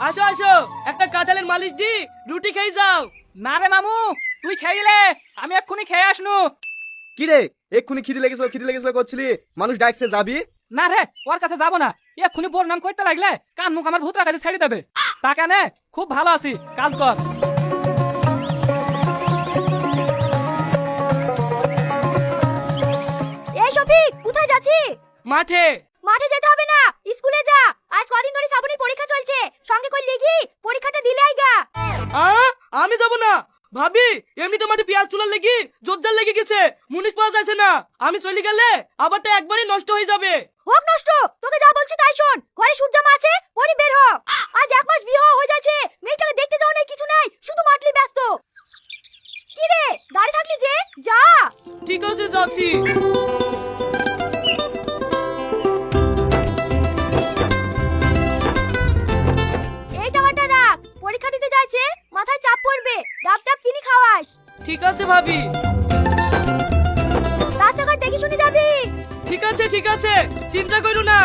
আসো আসো, একটা কাঁঠালের মালিশ দি রুটি খেয়ে যাও। না রে মামু, তুই খেয়ে আমি এক্ষুনি খেয়ে আসনু। কি রে, এক্ষুনি খিদে লেগেছিল করছিলি, মানুষ ডাকছে যাবি? না রে, ওর কাছে যাবো না। এক্ষুনি বোর নাম করতে লাগলে কান মুখ আমার ভূতরা কাছে ছেড়ে দেবে। তা কেন? খুব ভালো আছি, কাজ কর। এই শফিক, কোথায় যাচ্ছি? মাঠে। মাঠে যেতে হবে না, স্কুলে যা। আজ কদিন ধরে শ্রাবণীর পরীক্ষা চলছে, সঙ্গে করে লিখি, পরীক্ষাটা দিলে আইগা। আমি যাব না ভাবি, এমনি তো মাঠে পেঁয়াজ তুলার লেগে জোরজার লেগে গেছে, মুনিশ পাওয়া যাচ্ছে না। আমি চলে গেলে আবারটা একবারই নষ্ট হয়ে যাবে। হোক নষ্ট, তোকে যা বলছি তাই শোন। ঘরে সূর্য মা আছে, পরি বের হ। আজ এক মাস বিয়ে হয়ে যাচ্ছে, মেয়েটাকে দেখতে যাও নাই, কিছু নাই, শুধু মাটলি ব্যস্ত। কি রে, দাঁড়িয়ে থাকলি যে, যা। ঠিক আছে, যাচ্ছি। এই টাকাটা রাখ, পরীক্ষা দিতে যাচ্ছে, মাথায় চাপ পড়বে, ডাব ডাব কিনি খাওয়াস। ঠিক আছে ভাবি। রাস্তাঘাট দেখে শুনে যাবি। ঠিক আছে ঠিক আছে, চিন্তা করো না।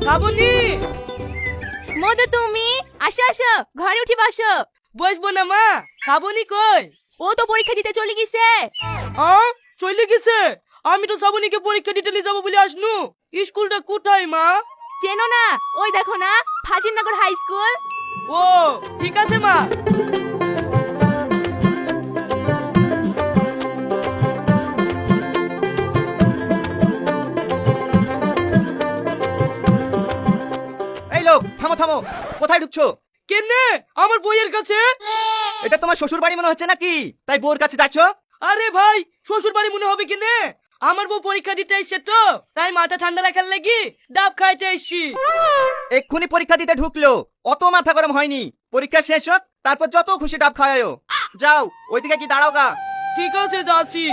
শ্রাবণী, মধু তুমি আসো আসো, ঘরে উঠি বসো। বসবো না মা, শ্রাবণী কই? ও তো পরীক্ষা দিতে চলে গেছে। চলে গেছে? আমি তো শ্রাবণীকে পরীক্ষা দিতে নিয়ে যাবো বলে আসনু। স্কুলটা কোথায় মা? চেনো না? ওই দেখো না, ফাজিলনগর হাই স্কুল। ও ঠিক আছে মা। এই লোক, থামো থামো, কোথায় ঢুকছো? কেনে আমার বইয়ের কাছে? এটা তোমার শ্বশুর বাড়ি মনে হচ্ছে নাকি, তাই বউর কাছে যাচ্ছো? আরে ভাই, শ্বশুর বাড়ি মনে হবে কেনে? আমার বউ পরীক্ষা দিতে এসছে তো, তাই মাথা ঠান্ডা রাখার লাগি ডাব খাইতে এসছি। এক্ষুনি পরীক্ষা দিতে ঢুকলো, অত মাথা গরম হয়নি। পরীক্ষা শেষ হোক, তারপর যত খুশি ডাব খাওয়ায়ো। যাও, ওইদিকে কি দাঁড়াও গা। ঠিক আছে, যাচ্ছি।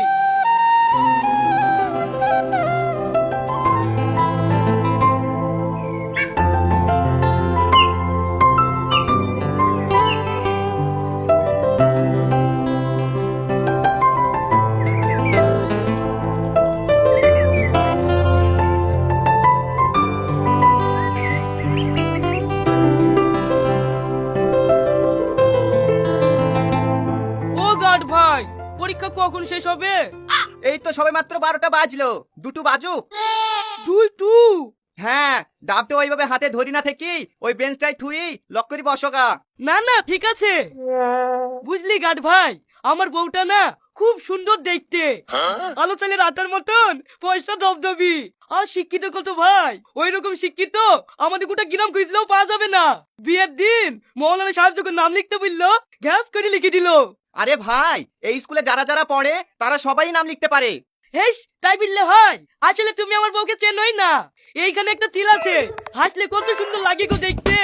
ও গাড ভাই, পরীক্ষা কখন শেষ হবে? এই তো সবে মাত্র 12টা বাজলো, দুটো বাজুক। দুইটু? হ্যাঁ, ডাবটা ওইভাবে হাতে ধরি না থেকে ওই বেঞ্চটাই থুই লক করি বসগা। না না, ঠিক আছে। বুঝলি গাড ভাই, আমার বউটা না খুব সুন্দর দেখতে, আলো চালের আটার মতন, পয়সা ধবধবি, আর শিক্ষিত কত ভাই। ওই রকম শিক্ষিত আমাদের গোটা গ্রাম খুঁজলেও পাওয়া যাবে না। বিয়ের দিন মৌলানা সাহেব যখন নাম লিখতে বললো, গ্যাস করে লিখে দিল। আরে ভাই, এই স্কুলে যারা যারা পড়ে তারা সবাই নাম লিখতে পারে। হেস, তাই বললে হয়? আসলে তুমি আমার বউকে চেনোই না। এইখানে একটা তিল আছে, হাসলে কত সুন্দর লাগে গো দেখতে।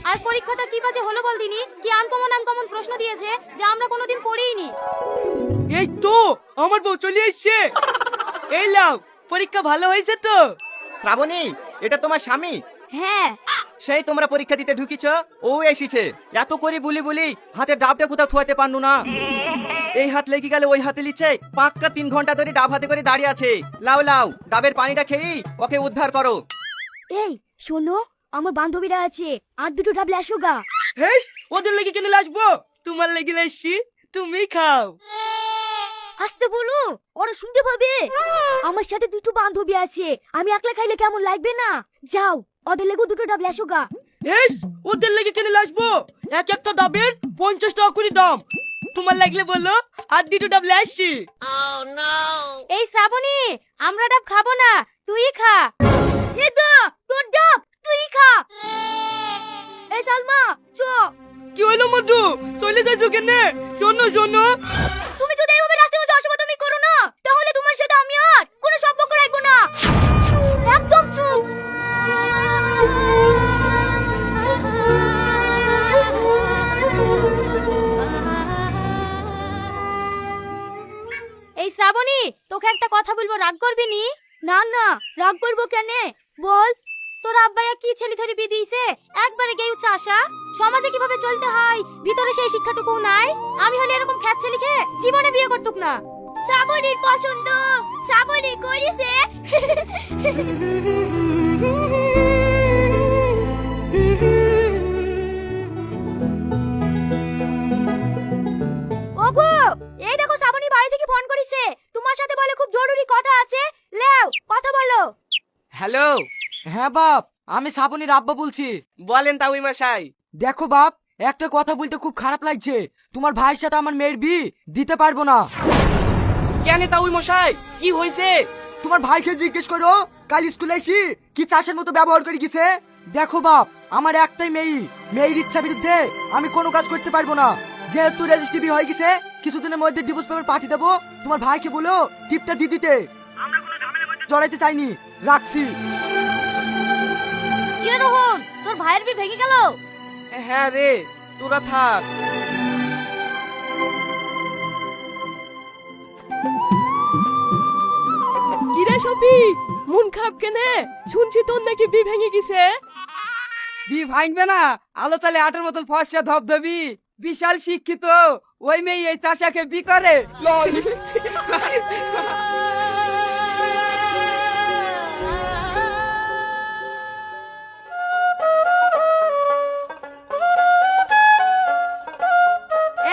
আজ পরীক্ষাটা কি বাজে হলো বল দিনি, কি আনকমন আনকমন প্রশ্ন দিয়েছে যা আমরা কোনোদিন পড়িনি। এই তো আমার বউ চলে এসছে। এই লাও, পরীক্ষা ভালো হয়েছে তো? শ্রাবণী, এটা তোমার স্বামী? হ্যাঁ। সেই তোমরা পরীক্ষা দিতে ঢুকিছ, ও এসেছে। এত করে বুলি বুলি হাতে ডাবটা কোথাও থুয়াতে পারনু না। এই হাত লেগে গেলে ওই হাতে লিচ্ছে, পাক্কা 3 ঘন্টা ধরে ডাব হাতে করে দাঁড়িয়ে আছে। লাও লাও, ডাবের পানিটা খেয়েই ওকে উদ্ধার করো। এই শোনো, আমার বান্ধবীরা আছে, আর দুটো ডাবলে আসো গা। হেস, ওদের লেগে কেন আসবো? তোমার লেগে এসছি, তুমি খাও। আসতে বলো, ওরা শুনতে পাবে। আমার সাথে দুটো বান্ধবী আছে, আমি একলা খাইলে কেমন লাগবে না। যাও, ওদের লেগে দুটো ডাবলে আসো গা। হেস, ওদের লেগে কেন আসবো? এক একটা ডাবের 50 টাকা করে দাম। তোমার লাগলে বলো, আর দুটো ডাবলে আসছি। এই শ্রাবণী, আমরা ডাব খাবো না, তুই খা। এই তো তোর ডাব, তুই খা। এই সালমা, চ। কি হইলো মধু, চলে যাচ্ছ কেন? শোনো শোনো, তুমি যদি এইভাবে রাস্তায় মাঝে অসভ্যতামি করো না, তাহলে তোমার সাথে আমি আর কোনো সম্পর্ক রাখবো না। একদম চুপ। এই শ্রাবণী, তোকে একটা কথা বলবো, রাগ করবি নি? না না, রাগ করবো কেন, বল। তোর আব্বাইয়া কি ছেলে ধরে বিয়ে দিয়েছে একবারে গেউ চাষা সমাজে কিভাবে চলতে হয় ভিতরে সেই শিক্ষাটুকু নাই আমি হলে এরকম খ্যাত ছেলে খেয়ে জীবনে বিয়ে করতুক না শ্রাবণীর পছন্দ শ্রাবণী করিছে ওগো এই দেখো শ্রাবণী বাড়ি থেকে ফোন করিছে তোমার সাথে বলে খুব জরুরি কথা আছে লেও কথা বলো হ্যালো, হ্যাঁ বাপ, আমি শ্রাবণীর আব্বা বলছি। বলেন তাউই মশাই। দেখো বাপ, একটা কথা বলতে খুব খারাপ লাগছে, তোমার ভাইয়ের সাথে আমার মেয়ের বিয়ে দিতে পারবো না। কেন তাউই মশাই, কি হয়েছে? তোমার ভাইকে জিজ্ঞেস করো, কাল স্কুলে এসি কি চাষের মতো ব্যবহার করে গেছে। দেখো বাপ, আমার একটাই মেয়ের ইচ্ছা বিরুদ্ধে আমি কোনো কাজ করতে পারবো না। যেহেতু রেজিস্ট্রি বিয়ে হয়ে গেছে, কিছুদিনের মধ্যে ডিভোর্স পেপার পাঠিয়ে দেবো। তোমার ভাইকে বলো টিপটা দিয়ে দিতে। আমরা কোনো ঝামেলার মধ্যে জড়াইতে চাইনি, রাখছি। কি রোহন, তোর ভাইয়ের বিয়ে ভেঙে গেল? হ্যাঁ রে, তোরা থাক। কিরে শফিক, মন খারাপ কেনে? শুনছি তোর নাকি বি ভেঙে গেছে। বি ভাঙবে না, আলো চালে আটার মতন ফর্সা ধবধবি, বিশাল শিক্ষিত ওই মেয়ে এই চাষাকে বি করে।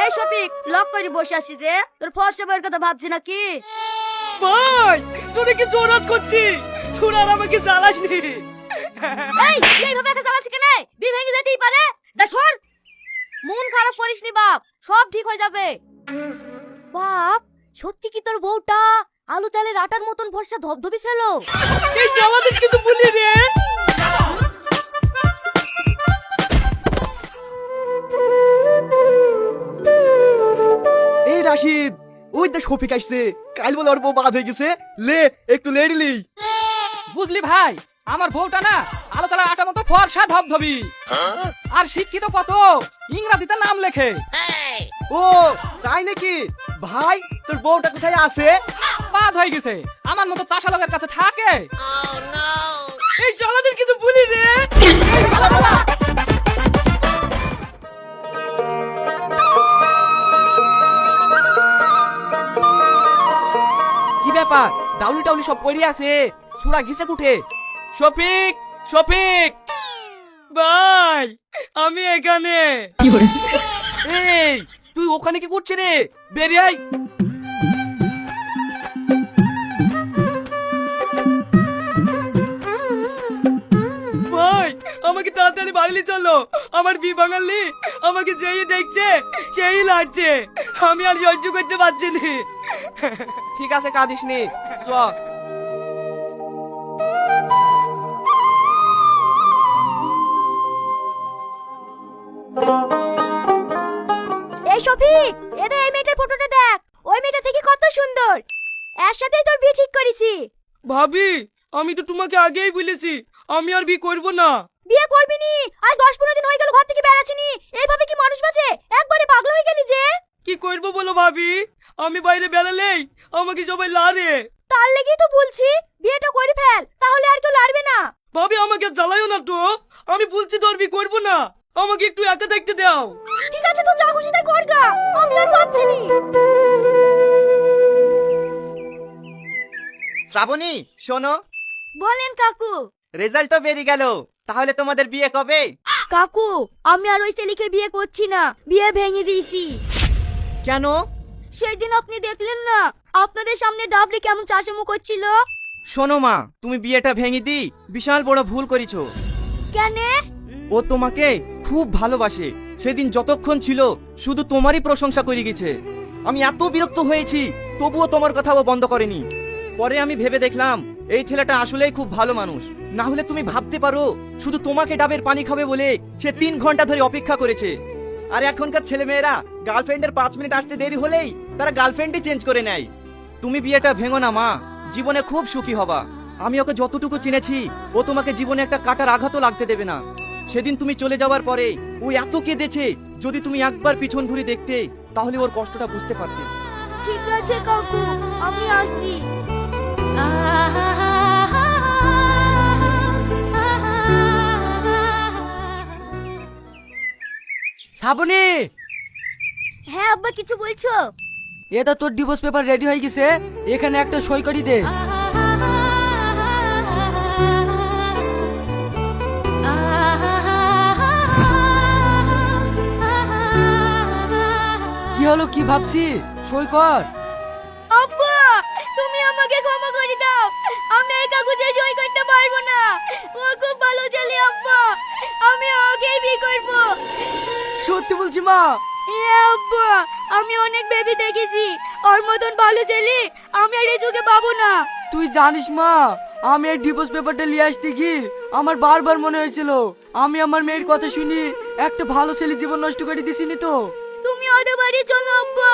এই শফিক, লক করে বসে আসি যে তোর ফর্সা বইয়ের কথা ভাবছি নাকি? ভাই, তুই কি জোরাত করছিস? তুই আর আমাকে জ্বালাসনি। এই এইভাবে একা জ্বালাচ্ছি কেন? বিয়ে ভেঙে যেতেই পারে, যা সর। মন খারাপ করিসনি বাপ, সব ঠিক হয়ে যাবে। বাপ, সত্যি কি তোর বউটা আলু চালের আটার মতন ফর্সা ধবধবি ছিল? এই যে আমাদের কিছু বলি রে। এই রাশিদ, ওই দেখ শফিক আসছে, কাল বলে ওর বউ বাদ হয়ে গেছে, লে একটু লেড়িলি। বুঝলি ভাই, আমার বউটা না আলো চালার আটার মতো ফর্সা ধবধবি, আর শিক্ষিত কত, ইংরাজিতে নাম লেখে। ও তাই নাকি? ভাই, তোর বউটা কোথায় আছে? বাদ হয়ে গেছে, আমার মতো চাষা লোকের কাছে থাকে। এই আমাদের কিছু বলি রে। কি ব্যাপার, ডাউলি টাউলি সব পড়ে আছে, সুরা গিছে কুঠে। শফিক, শফিক, ভাই, আমি এখানে। এই তুই ওখানে কি করছিস রে? বেরিয়ে আয়। ভাই, আমাকে তাড়াতাড়ি বাড়ি চলো, আমার বি বাঙালি আমাকে যেই দেখছে সেই লাগছে, আমি আর সহ্য করতে পারছি না। ঠিক আছে, কাঁদিস নি, চ। এই শফিক, এদের এই মেয়েটার ফটোটা দেখ, ওই মেয়েটা থেকে কত সুন্দর। এর সাথেই তোর বিয়ে ঠিক করেছি। ভাবি, আমি তো তোমাকে আগেই বলেছি আমি আর বি করব না। বিয়ে করবি নি? আজ 10-15 দিন হয়ে গেল ঘর থেকে বেরাচ্ছিনি, এইভাবে কি মানুষ বাঁচে? একবারে পাগল হয়ে গেলি যে। কি করব বলো ভাবি, আমি বাইরে বেরালেই আমাকে সবাই লারে। তার লেগেই তো বলছি বিয়েটা করে ফেল, তাহলে আর কেউ লাড়বে না। ভাবি, আমাকে জ্বালাইও না তো, আমি বলছি তো আর বি করব না, আমাকে একটু একা থাকতে দাও। ঠিক আছে, তো যা খুশি তাই করগা, আমি আর পাচ্ছি নি। শ্রাবণী শোনো, বলেন কাকু। রেজাল্ট তো বেরিয়ে গেল, তাহলে তোমাদের বিয়ে কবে? কাকু, আমি আর ওই ছেলেকে বিয়ে করছি না, বিয়ে ভেঙে দিয়েছি। কেন? সেই দিন আপনি দেখলেন না, আপনাদের সামনে ডাবলি কেমন চাষে মুখ করছিল। শোনো মা, তুমি বিয়েটা ভেঙে দি বিশাল বড় ভুল করেছো। কেন? ও তোমাকে খুব ভালোবাসে, সেদিন যতক্ষণ ছিল শুধু তোমারই প্রশংসা করে গেছে। আমি এত বিরক্ত হয়েছি, তবুও তোমার কথা ও বন্ধ করেনি। পরে আমি ভেবে দেখলাম এই ছেলেটা আসলেই খুব ভালো মানুষ, না হলে তুমি ভাবতে পারো শুধু তোমাকে ডাবের পানি খাবে বলে সে 3 ঘন্টা ধরে অপেক্ষা করেছে। আর এখনকার ছেলেমেয়েরা গার্লফ্রেন্ডের 5 মিনিট আসতে দেরি হলেই তারা গার্লফ্রেন্ডই চেঞ্জ করে নেয়। তুমি বিয়েটা ভেঙো না মা, জীবনে খুব সুখী হবা। আমি ওকে যতটুকু চিনেছি, ও তোমাকে জীবনে একটা কাটার আঘাতও লাগতে দেবে না। সেদিন তুমি চলে যাওয়ার পরে ও এত কেঁদেছে, যদি তুমি একবার পিছন ঘুরে দেখতে তাহলে ওর কষ্টটা বুঝতে পারতে। ঠিক আছে কাকু, আমি আসছি। শ্রাবণী, হ্যাঁ আব্বা কিছু বলছো? এটা তোর ডিভোর্স পেপার রেডি হয়ে গেছে, এখানে একটা সই করে দে। কি হলো, কি ভাবছি? সই কর। আব্বা তুমি আমাকে ক্ষমা করে দাও, আমি এই কাগজে সই করতে পারবো না। ও খুব ভালো ছেলে আব্বা, আমি ওকেই বিয়ে করব। সত্যি বলছি মা। আব্বা আমি অনেক বেবি দেখেছি, ওর মতন ভালো ছেলে আমি আর এই যুগে পাবো না। তুই জানিস মা, আমি এই ডিভোর্স পেপারটা নিয়ে আসতে কি আমার বারবার মনে হয়েছিল আমি আমার মেয়ের কথা শুনি একটা ভালো ছেলে জীবন নষ্ট করে দিছিনি তো। তুমি ওদের বাড়ি চলো আব্বা,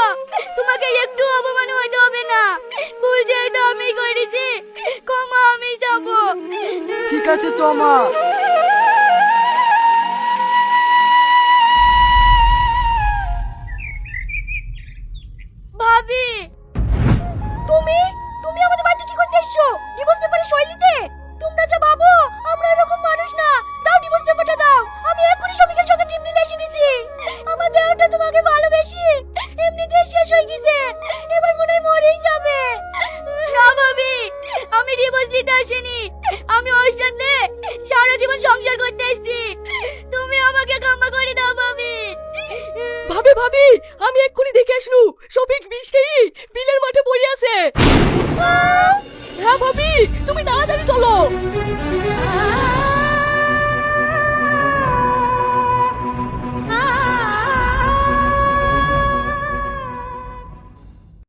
তোমাকে একটু অপমান হতে হবে না। ভুল যেহেতু আমি করেছি, ক্ষমা আমি যাবো। ঠিক আছে চ মা।